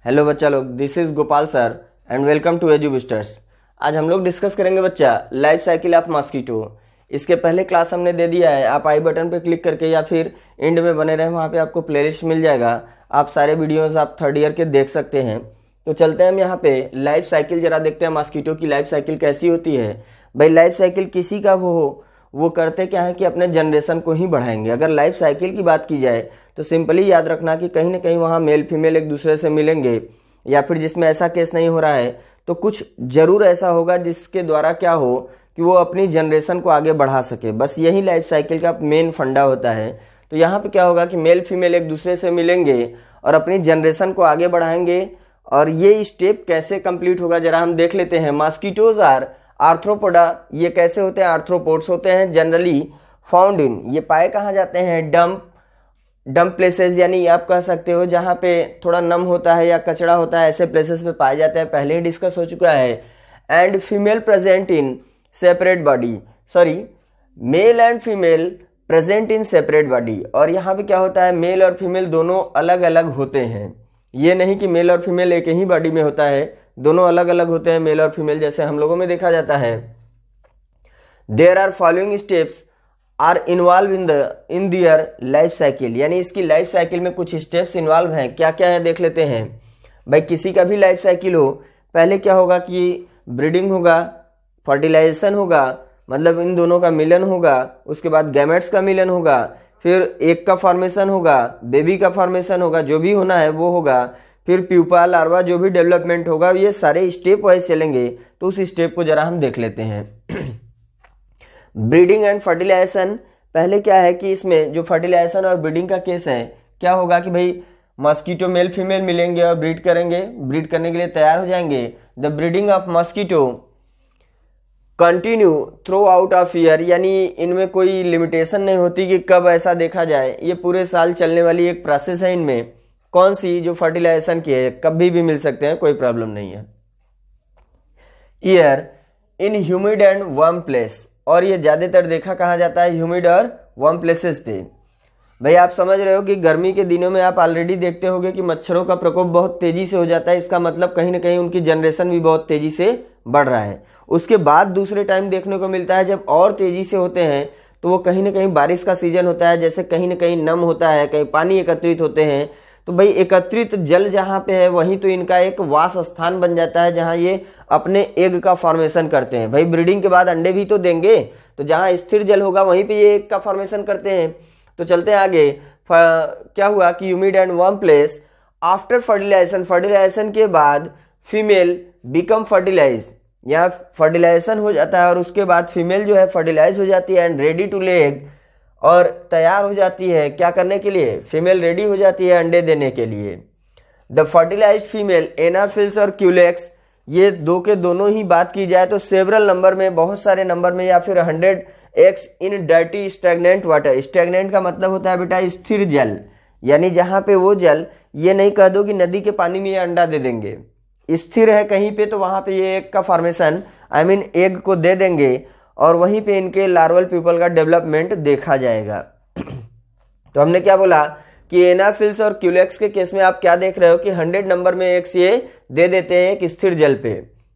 Hello बच्चा लोग, this is Gopal sir and welcome to Edu Boosters. आज हम लोग डिस्कस करेंगे बच्चा लाइफ साइकिल ऑफ मॉस्किटो। इसके पहले क्लास हमने दे दिया है, आप आई बटन पे क्लिक करके या फिर एंड में बने रहे, वहाँ पे आपको प्लेलिस्ट मिल जाएगा। आप सारे वीडियोस आप थर्ड ईयर के देख सकते हैं। तो चलते हैं हम यहाँ पे लाइफ साइकिल जरा देखते हैं मॉस्किटो की लाइफ साइकिल कैसी होती है। भाई लाइफ साइकिल किसी का वो करते क्या है कि अपने जनरेशन को ही बढ़ाएंगे। अगर लाइफ साइकिल की बात की जाए तो सिंपली याद रखना कि कहीं ना कहीं वहाँ मेल फीमेल एक दूसरे से मिलेंगे, या फिर जिसमें ऐसा केस नहीं हो रहा है तो कुछ जरूर ऐसा होगा जिसके द्वारा क्या हो कि वो अपनी जनरेशन को आगे बढ़ा सके। बस यही लाइफ साइकिल का मेन फंडा होता है। तो यहाँ पे क्या होगा कि मेल फीमेल एक दूसरे से मिलेंगे और अपनी जनरेशन को आगे बढ़ाएंगे। और ये स्टेप कैसे कंप्लीट होगा जरा हम देख लेते हैं। Mosquitoes are arthropoda. ये कैसे होते हैं? आर्थ्रोपोड्स होते हैं। जनरली फाउंड इन, ये पाए कहाँ जाते हैं? डंप प्लेसेस, यानी आप कह सकते हो जहाँ पे थोड़ा नम होता है या कचरा होता है, ऐसे प्लेसेस पे पाए जाते हैं। पहले ही डिस्कस हो चुका है। And female present in separate body, sorry mail and female present in separate body. और यहाँ पे क्या होता है, मेल और फीमेल दोनों अलग अलग होते हैं। ये नहीं कि मेल और फीमेल एक ही बॉडी में होता है, दोनों अलग अलग होते हैं मेल और फीमेल, जैसे हम लोगों में देखा जाता है। There are following steps are involve in their life cycle, यानी इसकी लाइफ साइकिल में कुछ स्टेप्स इन्वॉल्व हैं। क्या क्या है देख लेते हैं। भाई किसी का भी लाइफ साइकिल हो, पहले क्या होगा कि ब्रीडिंग होगा, फर्टिलाइजेशन होगा, मतलब इन दोनों का मिलन होगा, उसके बाद गैमेट्स का मिलन होगा, फिर एक का फॉर्मेशन होगा, बेबी का फॉर्मेशन होगा, जो भी होना है वो होगा, फिर प्यूपा लार्वा जो भी डेवलपमेंट होगा, ये सारे स्टेप वाइज चलेंगे। तो उस स्टेप को जरा हम देख लेते हैं। ब्रीडिंग एंड फर्टिलाइजेशन, पहले क्या है कि इसमें जो फर्टिलाइजेशन और ब्रीडिंग का केस है, क्या होगा कि भाई मॉस्किटो मेल फीमेल मिलेंगे और ब्रीड करेंगे, ब्रीड करने के लिए तैयार हो जाएंगे। The breeding of mosquito continue through out of year, यानी इनमें कोई लिमिटेशन नहीं होती कि कब ऐसा देखा जाए, ये पूरे साल चलने वाली एक प्रोसेस है। इनमें कौन सी जो फर्टिलाइजेशन की है, कभी भी मिल सकते हैं, कोई प्रॉब्लम नहीं है। Year in humid and warm place, और ये ज्यादातर देखा कहाँ जाता है? ह्यूमिड और वार्म प्लेसेस पे। भाई आप समझ रहे हो कि गर्मी के दिनों में आप ऑलरेडी देखते होंगे कि मच्छरों का प्रकोप बहुत तेजी से हो जाता है। इसका मतलब कहीं ना कहीं उनकी जनरेशन भी बहुत तेजी से बढ़ रहा है। उसके बाद दूसरे टाइम देखने को मिलता है जब और तेजी से होते हैं, तो वो कहीं ना कहीं बारिश का सीजन होता है, जैसे कहीं ना कहीं नम होता है, कहीं पानी एकत्रित होते हैं। तो भाई एकत्रित जल जहाँ पे है वहीं तो इनका एक वास स्थान बन जाता है, जहाँ ये अपने एग का फॉर्मेशन करते हैं। भाई ब्रीडिंग के बाद अंडे भी तो देंगे, तो जहाँ स्थिर जल होगा वहीं पे ये एग का फॉर्मेशन करते हैं। तो चलते हैं आगे। क्या हुआ कि humid and warm place after fertilization, fertilization के बाद फीमेल बिकम फर्टिलाइज, यहाँ फर्टिलाइजेशन हो जाता है और उसके बाद फीमेल जो है फर्टिलाइज हो जाती है and ready to lay egg, और तैयार हो जाती है क्या करने के लिए? फीमेल रेडी हो जाती है अंडे देने के लिए। द फर्टिलाइज्ड फीमेल एनाफिल्स और क्यूलेक्स, ये दो के दोनों ही बात की जाए तो सेवरल नंबर में, बहुत सारे नंबर में, या फिर 100x इन डर्टी स्टैग्नेंट वाटर। स्टैग्नेंट का मतलब होता है बेटा स्थिर जल, यानी जहां पे वो जल, ये नहीं कह दो कि नदी के पानी में ये अंडा दे देंगे, स्थिर है कहीं पे, तो वहां पे ये एग का फॉर्मेशन, एग को दे देंगे और वहीं पे इनके लार्वल प्यूपल का डेवलपमेंट देखा जाएगा। तो हमने क्या बोला कि एनाफिल्स और क्यूलेक्स के केस में आप क्या देख रहे हो कि 100 नंबर में एग्स ये दे देते हैं एक स्थिर जल पे,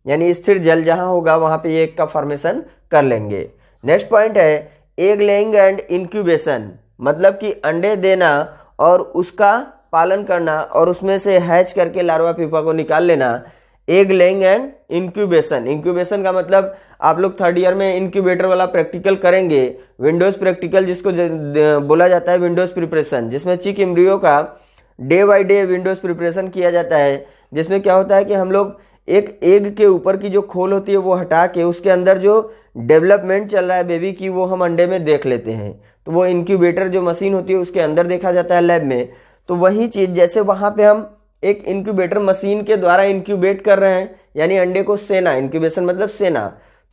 यानी स्थिर जल जहां होगा वहां पे ये एग का फॉर्मेशन कर लेंगे। नेक्स्ट पॉइंट है एग लेइंग एंड इंक्यूबेशन, मतलब कि अंडे देना और उसका पालन करना और उसमें से हैच करके लार्वा प्यूपा को निकाल लेना। Egg laying and incubation, incubation का मतलब आप लोग थर्ड ईयर में इंक्यूबेटर वाला प्रैक्टिकल करेंगे, विंडोज प्रैक्टिकल जिसको बोला जाता है विंडोज प्रिपरेशन, जिसमें चिक एम्ब्रियो का day by day Windows preparation किया जाता है। जिसमें क्या होता है कि हम लोग एक एग के ऊपर की जो खोल होती है वो हटा के उसके अंदर जो डेवलपमेंट चल रहा है बेबी की, वो हम अंडे में देख लेते हैं। तो वो इंक्यूबेटर जो मशीन होती है उसके अंदर देखा जाता है लैब में। तो वही चीज जैसे वहां पे हम एक इंक्यूबेटर मशीन के द्वारा इंक्यूबेट कर रहे हैं, यानी अंडे को सेना, इंक्यूबेशन मतलब सेना,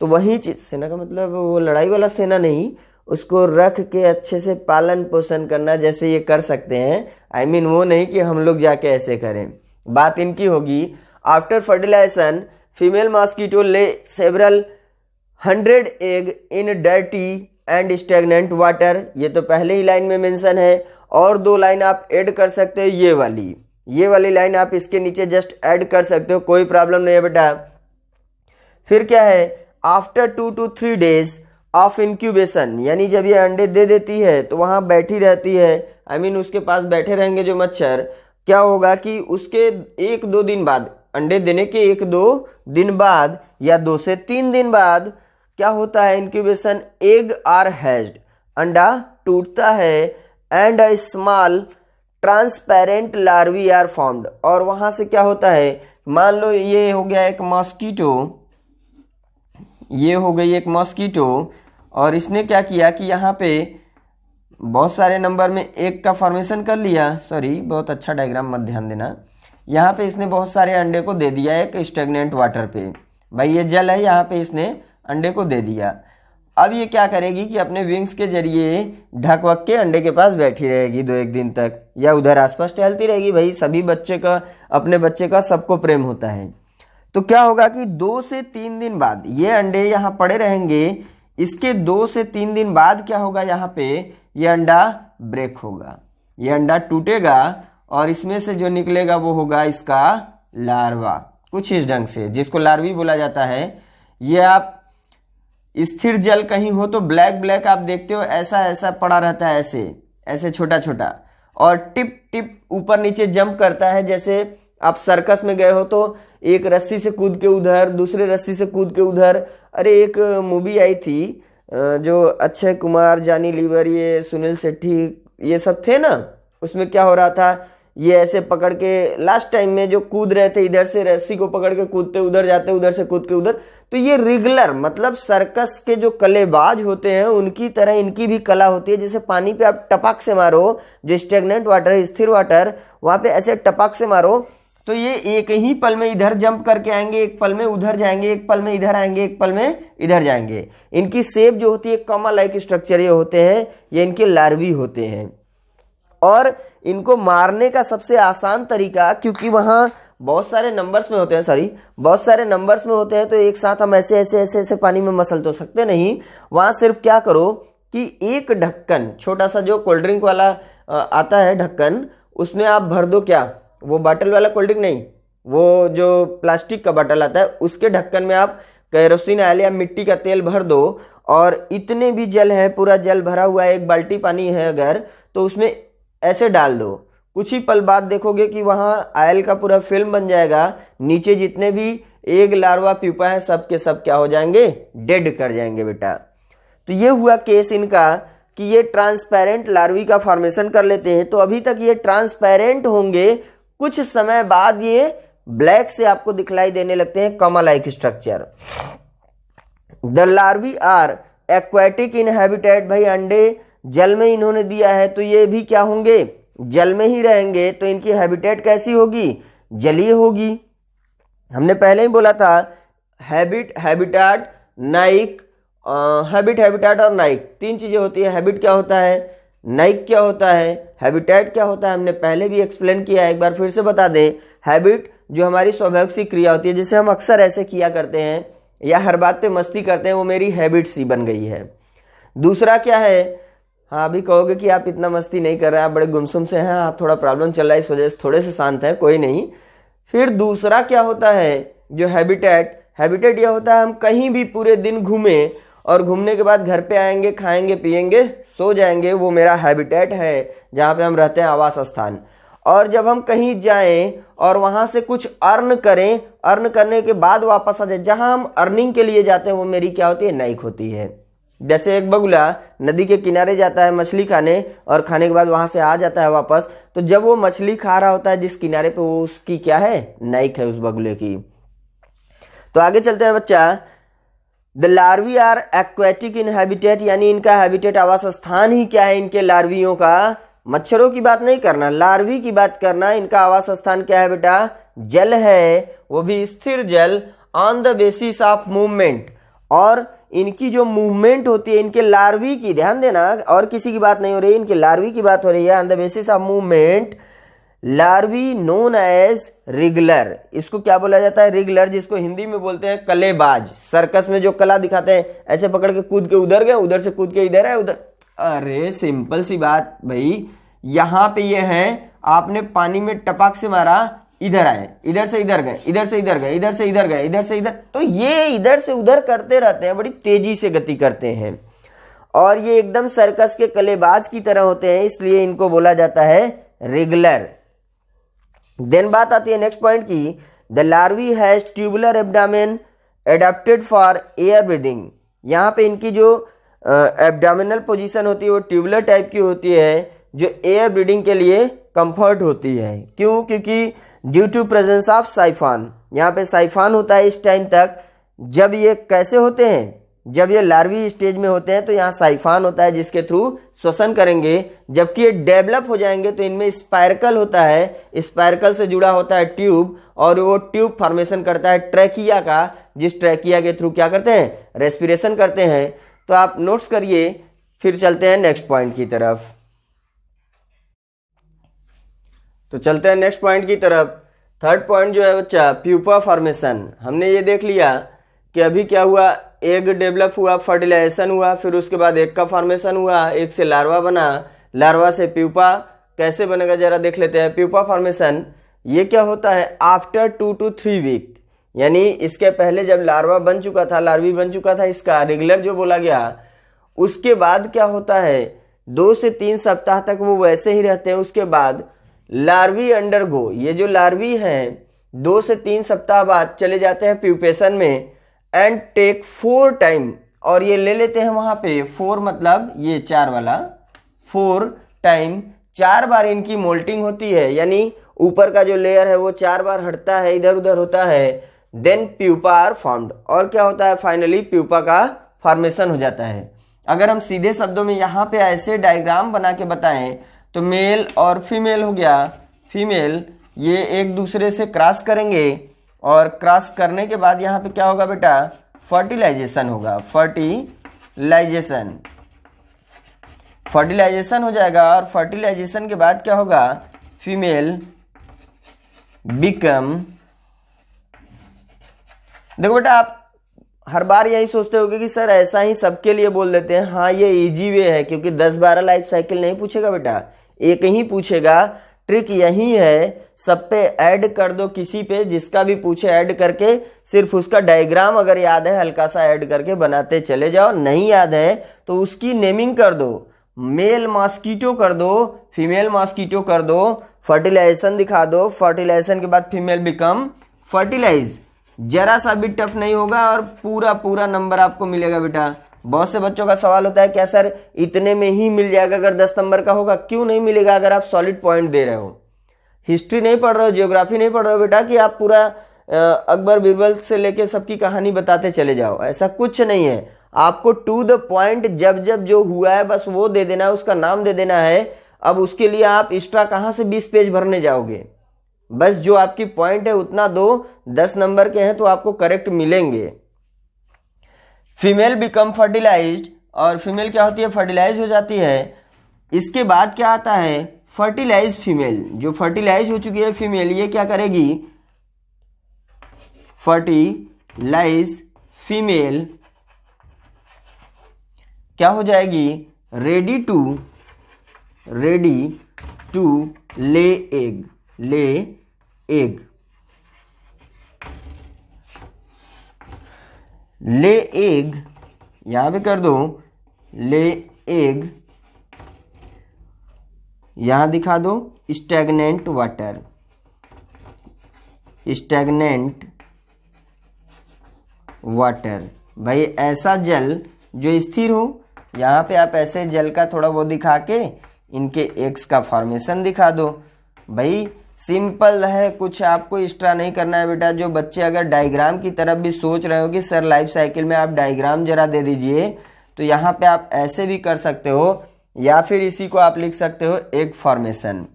तो वही चीज, सेना का मतलब वो लड़ाई वाला सेना नहीं, उसको रख के अच्छे से पालन पोषण करना, जैसे ये कर सकते हैं। वो नहीं कि हम लोग जाके ऐसे करें। बात इनकी होगी आफ्टर फर्टिलाइजेशन फीमेल मॉस्किटो ले several 100 egg in dirty and stagnant water, ये तो पहले ही लाइन में मेंशन है। और 2 लाइन आप ऐड कर सकते हैं, ये वाली, ये वाली लाइन आप इसके नीचे जस्ट ऐड कर सकते हो, कोई प्रॉब्लम नहीं है बेटा। फिर क्या है, after 2 to 3 days of incubation, यानी जब ये अंडे दे देती है तो वहां बैठी रहती है, आई मीन उसके पास बैठे रहेंगे जो मच्छर। क्या होगा कि उसके 1-2 दिन बाद, अंडे देने के 1-2 दिन बाद या 2 से 3 दिन बाद क्या होता है, इंक्यूबेशन, एग आर हैज्ड, अंडा टूटता है, and a small transparent larvae are formed. और वहां से क्या होता है, मान लो ये हो गया एक मॉस्किटो, ये हो गई एक मॉस्किटो, और इसने क्या किया कि यहाँ पे बहुत सारे नंबर में एग का फॉर्मेशन कर लिया, सॉरी बहुत अच्छा डायग्राम मत ध्यान देना, यहाँ पे इसने बहुत सारे अंडे को दे दिया एक स्टेगनेंट वाटर पे, भाई ये जल है, यहाँ पे इसने अंडे को दे दिया। अब ये क्या करेगी कि अपने विंग्स के जरिए ढक वक के अंडे के पास बैठी रहेगी 2-1 दिन तक, या उधर आसपास टहलती रहेगी। भाई सभी बच्चे का, अपने बच्चे का सबको प्रेम होता है। तो क्या होगा कि 2 से 3 दिन बाद ये अंडे यहाँ पड़े रहेंगे, इसके 2 से 3 दिन बाद क्या होगा, यहाँ पे ये अंडा ब्रेक होगा, ये अंडा टूटेगा और इसमें से जो निकलेगा वो होगा इसका लार्वा, कुछ इस ढंग से, जिसको लार्वी बोला जाता है। ये आप स्थिर जल कहीं हो तो ब्लैक ब्लैक आप देखते हो, ऐसा ऐसा पड़ा रहता है, ऐसे ऐसे छोटा छोटा, और टिप टिप ऊपर नीचे जंप करता है। जैसे आप सर्कस में गए हो तो एक रस्सी से कूद के उधर, दूसरे रस्सी से कूद के उधर। अरे एक मूवी आई थी जो अक्षय कुमार, जानी लीवर, ये सुनील शेट्टी, ये सब थे ना, उसमें क्या हो रहा था, ये ऐसे पकड़ के लास्ट टाइम में जो कूद रहे थे, इधर से रस्सी को पकड़ के कूदते उधर जाते, उधर से कूद के उधर। तो ये रेगुलर, मतलब सर्कस के जो कलेबाज होते हैं उनकी तरह इनकी भी कला होती है। जैसे पानी पे आप टपक से मारो, जो स्टेगनेंट वाटर है, स्थिर वाटर, वहां पे ऐसे टपक से मारो तो ये एक ही पल में इधर जंप करके आएंगे, एक पल में उधर जाएंगे, एक पल में इधर आएंगे, एक पल में इधर जाएंगे। इनकी शेप जो होती है कॉमा लाइक स्ट्रक्चर ये होते हैं, ये इनके लार्वी होते हैं। और इनको मारने का सबसे आसान तरीका, क्योंकि वहां बहुत सारे नंबर्स में होते हैं, बहुत सारे नंबर्स में होते हैं, तो एक साथ हम ऐसे ऐसे ऐसे ऐसे पानी में मसल तो सकते नहीं। वहां सिर्फ क्या करो कि एक ढक्कन, छोटा सा जो कोल्ड ड्रिंक वाला आता है ढक्कन, उसमें आप भर दो, क्या वो बॉटल वाला कोल्ड ड्रिंक नहीं, वो जो प्लास्टिक का बॉटल आता है, उसके ढक्कन में आप केरोसिन ऑयल या मिट्टी का तेल भर दो, और इतने भी जल है, पूरा जल भरा हुआ है, 1 बाल्टी पानी है अगर, तो उसमें ऐसे डाल दो। कुछ ही पल बाद देखोगे कि वहां ऑयल का पूरा फिल्म बन जाएगा, नीचे जितने भी एग लार्वा प्यूपा है सब के सब क्या हो जाएंगे, डेड कर जाएंगे बेटा। तो ये हुआ केस इनका कि ये ट्रांसपेरेंट लार्वी का फॉर्मेशन कर लेते हैं। तो अभी तक ये ट्रांसपेरेंट होंगे, कुछ समय बाद ये ब्लैक से आपको दिखलाई देने लगते हैं, comma like structure. The larvae are aquatic in habitat, भाई अंडे जल में इन्होंने दिया है तो ये भी क्या होंगे, जल में ही रहेंगे। तो इनकी हैबिटेट कैसी होगी, जलीय होगी। हमने पहले ही बोला था habit, habitat, Naik, habit, habitat और नाइक 3 चीजें होती है। हैबिट क्या होता है, नाइक क्या होता है, हैबिटेट क्या होता है, हमने पहले भी एक्सप्लेन किया है, एक बार फिर से बता दें। हैबिट जो हमारी स्वाभाविक सी क्रिया होती है, जैसे हम अक्सर ऐसे किया करते हैं या हर बात पे मस्ती करते हैं, वो मेरी हैबिट सी बन गई है। दूसरा क्या है, हाँ अभी कहोगे कि आप इतना मस्ती नहीं कर रहे हैं, आप बड़े गुमसुम से हैं, आप थोड़ा प्रॉब्लम चल रहा है इस वजह से थोड़े से शांत है, कोई नहीं। फिर दूसरा क्या होता है जो हैबिटेट, हैबिटेट यह होता है हम कहीं भी पूरे दिन घूमें और घूमने के बाद घर पे आएंगे, खाएंगे, पिएंगे, सो जाएंगे, वो मेरा हैबिटेट है जहाँ पे हम रहते हैं, आवास स्थान। और जब हम कहीं जाएं और वहां से कुछ अर्न करें, अर्न करने के बाद वापस आ जाए, जहां हम अर्निंग के लिए जाते हैं, वो मेरी क्या होती है, नाइक होती है। जैसे एक बगुला नदी के किनारे जाता है मछली खाने और खाने के बाद वहां से आ जाता है वापस, तो जब वो मछली खा रहा होता है जिस किनारे पे, वो उसकी क्या है, नाइक है उस बगुले की। तो आगे चलते हैं बच्चा। The larvae are aquatic in habitat, यानी इनका हैबिटेट आवास स्थान ही क्या है इनके लार्वियों का। मच्छरों की बात नहीं करना, लार्वी की बात करना। इनका आवास स्थान क्या है बेटा, जल है, वो भी स्थिर जल, on the basis of movement. और इनकी जो मूवमेंट होती है इनके लार्वी की, ध्यान देना, और किसी की बात नहीं हो रही है, इनके लार्वी की बात हो रही है। On the basis of movement, larvae known as wriggler, इसको क्या बोला जाता है, रेगुलर, जिसको हिंदी में बोलते हैं कलेबाज। सर्कस में जो कला दिखाते हैं, ऐसे पकड़ के कूद के उधर गए, उधर से कूद के इधर है, उधर। अरे सिंपल सी बात भाई, यहाँ पे ये है आपने पानी में टपक से मारा, इधर आए, इधर से इधर गए, इधर से इधर गए, इधर से इधर गए, इधर से इधर, तो ये इधर से उधर करते रहते हैं, बड़ी तेजी से गति करते हैं और ये एकदम सर्कस के कलेबाज की तरह होते हैं, इसलिए इनको बोला जाता है रेगुलर। देन बात आती है नेक्स्ट पॉइंट की, the larvae has tubular abdomen adapted for air breathing. यहाँ पे इनकी जो एब्डामिनल पोजीशन होती है वो ट्यूबुलर टाइप की होती है, जो एयर ब्रीदिंग के लिए कंफर्ट होती है। क्यों? क्योंकि ड्यू टू प्रेजेंस ऑफ साइफान, यहाँ पे साइफान होता है इस टाइम तक। जब ये कैसे होते हैं, जब ये लार्वी स्टेज में होते हैं तो यहाँ साइफान होता है जिसके थ्रू श्वसन करेंगे, जबकि ये डेवलप हो जाएंगे तो इनमें स्पाइरकल होता है, स्पाइरकल से जुड़ा होता है ट्यूब, और वो ट्यूब फॉर्मेशन करता है ट्रैकिया का, जिस ट्रैकिया के थ्रू क्या करते हैं, रेस्पिरेशन करते हैं। तो आप नोट्स करिए, फिर चलते हैं नेक्स्ट पॉइंट की तरफ। तो चलते हैं नेक्स्ट पॉइंट की तरफ। थर्ड पॉइंट जो है बच्चा, प्यूपा फॉर्मेशन। हमने ये देख लिया कि अभी क्या हुआ, एग डेवलप हुआ, फर्टिलाइजेशन हुआ, फिर उसके बाद एग का फॉर्मेशन हुआ, एग से लार्वा बना, लार्वा से प्यूपा कैसे बनेगा जरा देख लेते हैं। प्यूपा फॉर्मेशन ये क्या होता है, आफ्टर 2 to 3 वीक, यानी इसके पहले जब लार्वा बन चुका था, लार्वी बन चुका था इसका, रेगुलर जो बोला गया, उसके बाद क्या होता है 2 से 3 सप्ताह तक वो वैसे ही रहते हैं। उसके बाद लार्वी अंडरगो, ये जो लार्वी हैं 2 से 3 सप्ताह बाद चले जाते हैं प्यूपेशन में, एंड टेक 4 टाइम, और ये ले लेते हैं वहां पे 4 मतलब ये 4 वाला, 4 टाइम, 4 बार इनकी मोल्टिंग होती है, यानी ऊपर का जो लेयर है वो 4 बार हटता है, इधर उधर होता है। देन प्यूपा आर फॉर्म्ड, और क्या होता है फाइनली प्यूपा का फॉर्मेशन हो जाता है। अगर हम सीधे शब्दों में यहाँ पे ऐसे डायग्राम बना के बताएं तो मेल और फीमेल हो गया, फीमेल ये एक दूसरे से क्रॉस करेंगे, और क्रॉस करने के बाद यहाँ पे क्या होगा बेटा, फर्टिलाइजेशन होगा, फर्टिलाइजेशन हो जाएगा, और फर्टिलाइजेशन के बाद क्या होगा, फीमेल बिकम। देखो बेटा, आप हर बार यही सोचते होगे कि सर ऐसा ही सबके लिए बोल देते हैं। हाँ, ये इजी वे है, क्योंकि 10-12 लाइफ साइकिल नहीं पूछेगा बेटा, एक ही पूछेगा। ट्रिक यही है, सब पे ऐड कर दो, किसी पे जिसका भी पूछे ऐड करके, सिर्फ उसका डायग्राम अगर याद है हल्का सा ऐड करके बनाते चले जाओ, नहीं याद है तो उसकी नेमिंग कर दो, मेल मॉस्किटो कर दो, फीमेल मॉस्किटो कर दो, फर्टिलाइजेशन दिखा दो, फर्टिलाइजेशन के बाद फीमेल बिकम फर्टिलाइज। जरा सा भी टफ नहीं होगा और पूरा पूरा नंबर आपको मिलेगा बेटा। बहुत से बच्चों का सवाल होता है क्या सर इतने में ही मिल जाएगा अगर 10 नंबर का होगा? क्यों नहीं मिलेगा अगर आप सॉलिड पॉइंट दे रहे हो। हिस्ट्री नहीं पढ़ रहे हो, ज्योग्राफी नहीं पढ़ रहे हो बेटा कि आप पूरा अकबर बीरबल से लेके सबकी कहानी बताते चले जाओ, ऐसा कुछ नहीं है। आपको टू द पॉइंट जब जब जो हुआ है बस वो दे देना है, उसका नाम दे देना है। अब उसके लिए आप एक्स्ट्रा कहाँ से 20 पेज भरने जाओगे? बस जो आपकी पॉइंट है उतना दो, 10 नंबर के हैं तो आपको करेक्ट मिलेंगे। फीमेल बिकम फर्टिलाइज्ड, और फीमेल क्या होती है? फर्टिलाइज हो जाती है। इसके बाद क्या आता है? Fertilise female. जो फर्टिलाइज हो चुकी है फीमेल, ये क्या करेगी? फर्टिलाइज फीमेल क्या हो जाएगी? Ready to lay egg, lay egg यहां पे कर दो, ले एग यहां दिखा दो, स्टैग्नेंट वाटर, भाई ऐसा जल जो स्थिर हो। यहां पे आप ऐसे जल का थोड़ा वो दिखा के इनके एग्स का फॉर्मेशन दिखा दो। भाई सिंपल है, कुछ आपको एक्स्ट्रा नहीं करना है बेटा। जो बच्चे अगर डायग्राम की तरफ भी सोच रहे हो कि सर लाइफ साइकिल में आप डायग्राम जरा दे दीजिए, तो यहाँ पे आप ऐसे भी कर सकते हो, या फिर इसी को आप लिख सकते हो एग फॉर्मेशन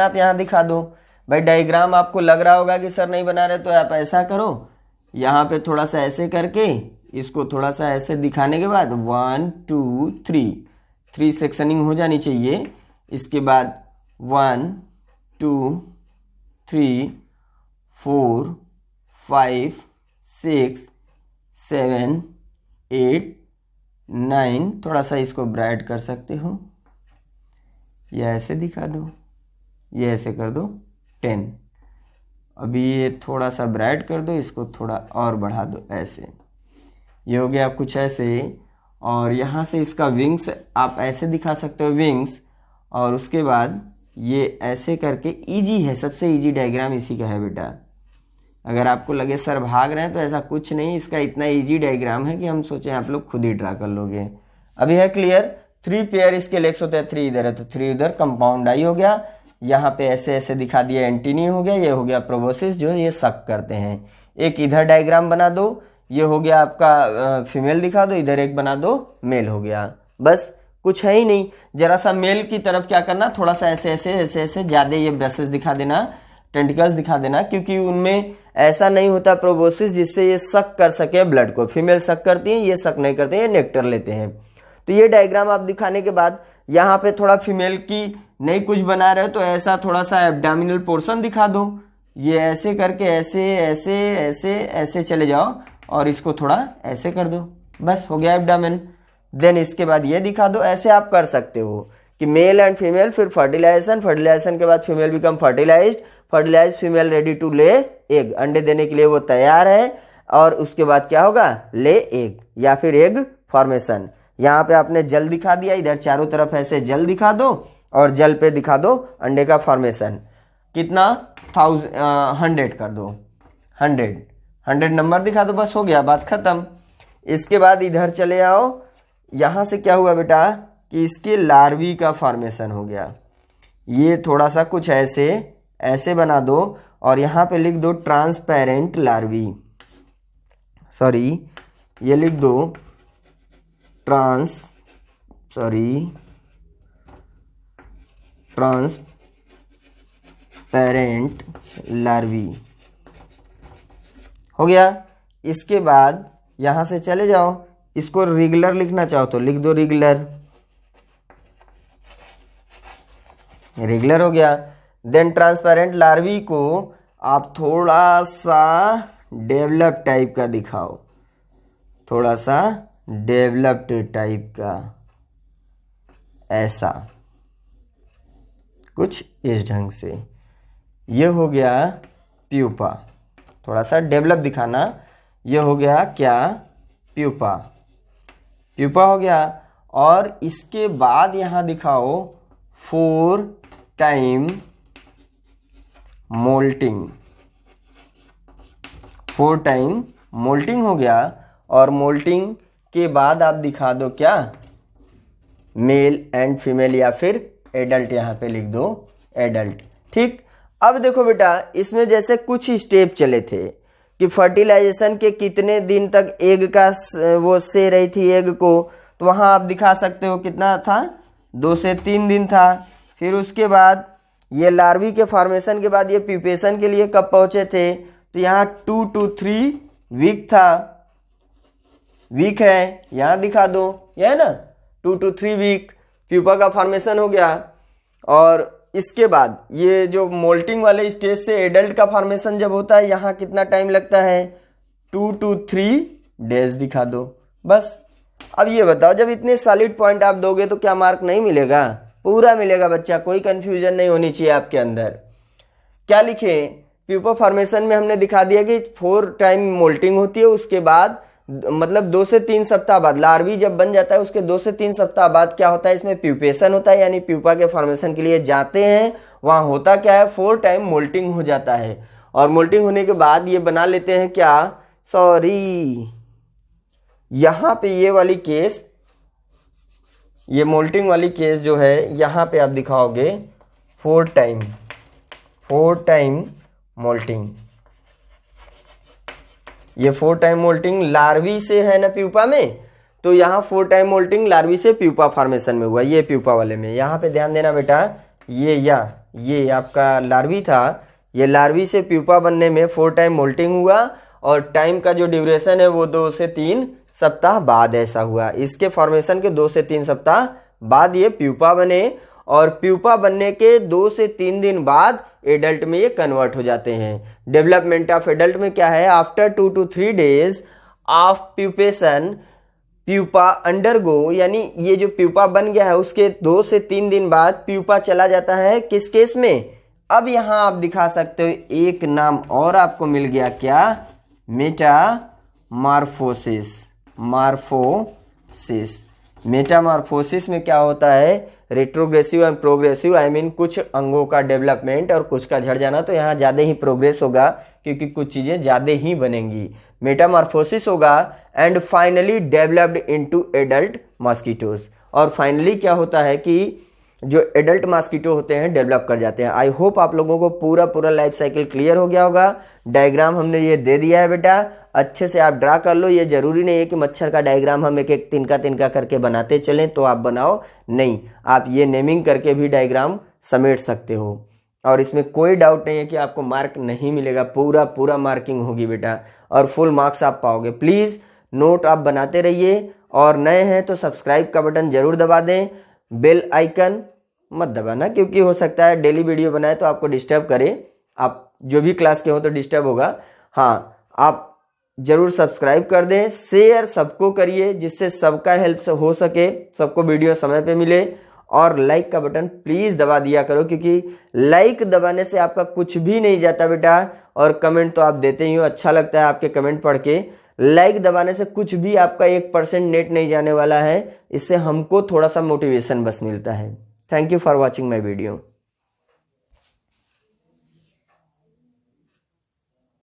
आप यहाँ दिखा दो। भाई डायग्राम आपको लग रहा होगा कि सर नहीं बना रहे, तो आप ऐसा करो, यहाँ पे थोड़ा सा ऐसे करके इसको थोड़ा सा ऐसे दिखाने के बाद 1 2 3 सेक्शनिंग हो जानी चाहिए। इसके बाद 1 2 3 4 5 6 7 8 9, थोड़ा सा इसको ब्राइट कर सकते हो, या ऐसे दिखा दो, ये ऐसे कर दो 10। अभी ये थोड़ा सा ब्राइट कर दो, इसको थोड़ा और बढ़ा दो, ऐसे। ये हो गया कुछ ऐसे। और यहाँ से इसका विंग्स आप ऐसे दिखा सकते हो, विंग्स। और उसके बाद ये ऐसे करके, इजी है, सबसे इजी डायग्राम इसी का है बेटा। अगर आपको लगे सर भाग रहे हैं तो ऐसा कुछ नहीं, इसका इतना इजी डायग्राम है कि हम सोचें आप लोग खुद ही ड्रा कर लोगे। अभी है क्लियर? 3 पेयर इसके लेग्स होते हैं, 3 इधर है तो 3 उधर, कंपाउंड आई हो गया। यहाँ पे ऐसे ऐसे दिखा दिया, एंटीनी हो गया, ये हो गया प्रोबोसिस जो ये सक करते हैं। एक इधर डायग्राम बना दो, ये हो गया आपका फीमेल दिखा दो, इधर एक बना दो, मेल हो गया। बस, कुछ है ही नहीं। जरा सा मेल की तरफ क्या करना, थोड़ा सा ऐसे ऐसे ऐसे ऐसे ज्यादा ये ब्रशेस दिखा देना, टेंटिकल्स दिखा देना, क्योंकि उनमें ऐसा नहीं होता प्रोबोसिस जिससे ये सक कर सके ब्लड को। फीमेल सक करती है, ये सक नहीं करते, ये नेक्टर लेते हैं। तो ये डायग्राम आप दिखाने के बाद यहाँ पे थोड़ा फीमेल की नहीं कुछ बना रहे हो तो ऐसा थोड़ा सा एब्डोमिनल पोर्शन दिखा दो, ये ऐसे करके ऐसे ऐसे ऐसे ऐसे चले जाओ और इसको थोड़ा ऐसे कर दो, बस हो गया एब्डोमेन। देन इसके बाद ये दिखा दो। ऐसे आप कर सकते हो कि मेल एंड फीमेल, फिर फर्टिलाइजेशन, फर्टिलाइजेशन के बाद female become fertilized, fertilize female ready to lay egg, अंडे देने के लिए वो तैयार है। और उसके बाद क्या होगा, ले एग या फिर एग फॉर्मेशन। यहाँ पे आपने जल दिखा दिया, इधर चारों तरफ ऐसे जल दिखा दो और जल पे दिखा दो अंडे का फॉर्मेशन। कितना 100 कर दो, 100 नंबर दिखा दो, बस हो गया, बात खत्म। इसके बाद इधर चले आओ, यहाँ से क्या हुआ बेटा कि इसके लार्वी का फॉर्मेशन हो गया। ये थोड़ा सा कुछ ऐसे ऐसे बना दो और यहाँ पे लिख दो ट्रांसपेरेंट लार्वी, सॉरी ये लिख दो ट्रांसपेरेंट लार्वी हो गया। इसके बाद यहां से चले जाओ, इसको रेगुलर लिखना चाहो तो लिख दो रेगुलर, रेगुलर हो गया। देन ट्रांसपेरेंट लार्वी को आप थोड़ा सा डेवलप टाइप का दिखाओ, थोड़ा सा डेवलप्ड टाइप का, ऐसा कुछ इस ढंग से। ये हो गया प्यूपा, थोड़ा सा डेवलप दिखाना। ये हो गया क्या, प्यूपा, प्यूपा हो गया। और इसके बाद यहां दिखाओ 4 टाइम मोल्टिंग, 4 टाइम मोल्टिंग हो गया। और मोल्टिंग के बाद आप दिखा दो क्या, मेल एंड फीमेल या फिर एडल्ट, यहां पे लिख दो एडल्ट। ठीक, अब देखो बेटा इसमें जैसे कुछ स्टेप चले थे कि फर्टिलाइजेशन के कितने दिन तक एग का वो से रही थी एग को, तो वहां आप दिखा सकते हो कितना था, 2 से 3 दिन था। फिर उसके बाद ये लार्वी के फॉर्मेशन के बाद ये प्यूपेशन के लिए कब पहुंचे थे, तो यहाँ 2 to 3 वीक था, वीक है, यहां दिखा दो, यह है ना 2 to 3 वीक प्यूपा का फॉर्मेशन हो गया। और इसके बाद ये जो मोल्टिंग वाले स्टेज से एडल्ट का फॉर्मेशन जब होता है, यहाँ कितना टाइम लगता है, 2 to 3 डेज दिखा दो, बस। अब ये बताओ जब इतने सॉलिड पॉइंट आप दोगे तो क्या मार्क नहीं मिलेगा, पूरा मिलेगा बच्चा, कोई कंफ्यूजन नहीं होनी चाहिए आपके अंदर। क्या लिखे, प्यूपा फॉर्मेशन में हमने दिखा दिया कि 4 टाइम मोल्टिंग होती है, उसके बाद मतलब 2 से 3 सप्ताह बाद लार्वी जब बन जाता है, उसके 2 से 3 सप्ताह बाद क्या होता है, इसमें प्यूपेशन होता है, यानी प्यूपा के फॉर्मेशन के लिए जाते हैं। वहां होता क्या है, 4 टाइम मोल्टिंग हो जाता है। और मोल्टिंग होने के बाद ये बना लेते हैं क्या, सॉरी यहां पे ये वाली केस, ये मोल्टिंग वाली केस जो है यहां पे आप दिखाओगे 4 टाइम मोल्टिंग। ये 4 टाइम मोल्टिंग लार्वी से है ना प्यूपा में, तो यहाँ 4 टाइम मोल्टिंग लार्वी से प्यूपा फॉर्मेशन में हुआ, ये प्यूपा वाले में। यहाँ पे ध्यान देना बेटा, ये आपका लार्वी था, ये लार्वी से प्यूपा बनने में 4 टाइम मोल्टिंग हुआ। और टाइम का जो ड्यूरेशन है वो 2 से 3 सप्ताह बाद ऐसा हुआ। इसके फॉर्मेशन के 2 से 3 सप्ताह बाद ये प्यूपा बने, और प्यूपा बनने के 2 से 3 दिन बाद एडल्ट में ये कन्वर्ट हो जाते हैं। डेवलपमेंट ऑफ एडल्ट में क्या है, after 2 to 3 days of pupation pupa undergo, यानी ये जो प्यूपा बन गया है उसके 2 से 3 दिन बाद प्यूपा चला जाता है किस केस में। अब यहां आप दिखा सकते हो एक नाम और आपको मिल गया, क्या, मेटामॉर्फोसिस। मार्फोसिस, मेटामॉर्फोसिस में क्या होता है, retrogressive and progressive, I mean कुछ अंगों का डेवलपमेंट और कुछ का झड़ जाना। तो यहाँ ज्यादा ही प्रोग्रेस होगा क्योंकि कुछ चीजें ज्यादा ही बनेंगी, मेटामॉर्फोसिस होगा। And finally developed into adult mosquitoes, और फाइनली क्या होता है कि जो एडल्ट मॉस्किटो होते हैं डेवलप कर जाते हैं। आई होप आप लोगों को पूरा लाइफ साइकिल क्लियर हो गया होगा। डायग्राम हमने ये दे दिया है बेटा, अच्छे से आप ड्रा कर लो। ये जरूरी नहीं है कि मच्छर का डायग्राम हम एक एक तिनका तिनका करके बनाते चलें तो आप बनाओ, नहीं, आप ये नेमिंग करके भी डायग्राम समेट सकते हो। और इसमें कोई डाउट नहीं है कि आपको मार्क नहीं मिलेगा, पूरा मार्किंग होगी बेटा और फुल मार्क्स आप पाओगे। प्लीज नोट आप बनाते रहिए, और नए हैं तो सब्सक्राइब का बटन जरूर दबा दें, बेल आइकन मत दबाना क्योंकि हो सकता है डेली वीडियो बनाए तो आपको डिस्टर्ब करे, आप जो भी क्लास के हो तो डिस्टर्ब होगा। हाँ, आप जरूर सब्सक्राइब कर दें, शेयर सबको करिए जिससे सबका हेल्प हो सके, सबको वीडियो समय पे मिले। और लाइक का बटन प्लीज दबा दिया करो क्योंकि लाइक दबाने से आपका कुछ भी नहीं जाता बेटा, और कमेंट तो आप देते ही हो, अच्छा लगता है आपके कमेंट पढ़ के। लाइक दबाने से कुछ भी आपका 1% नेट नहीं जाने वाला है, इससे हमको थोड़ा सा मोटिवेशन बस मिलता है। Thank you for watching my video.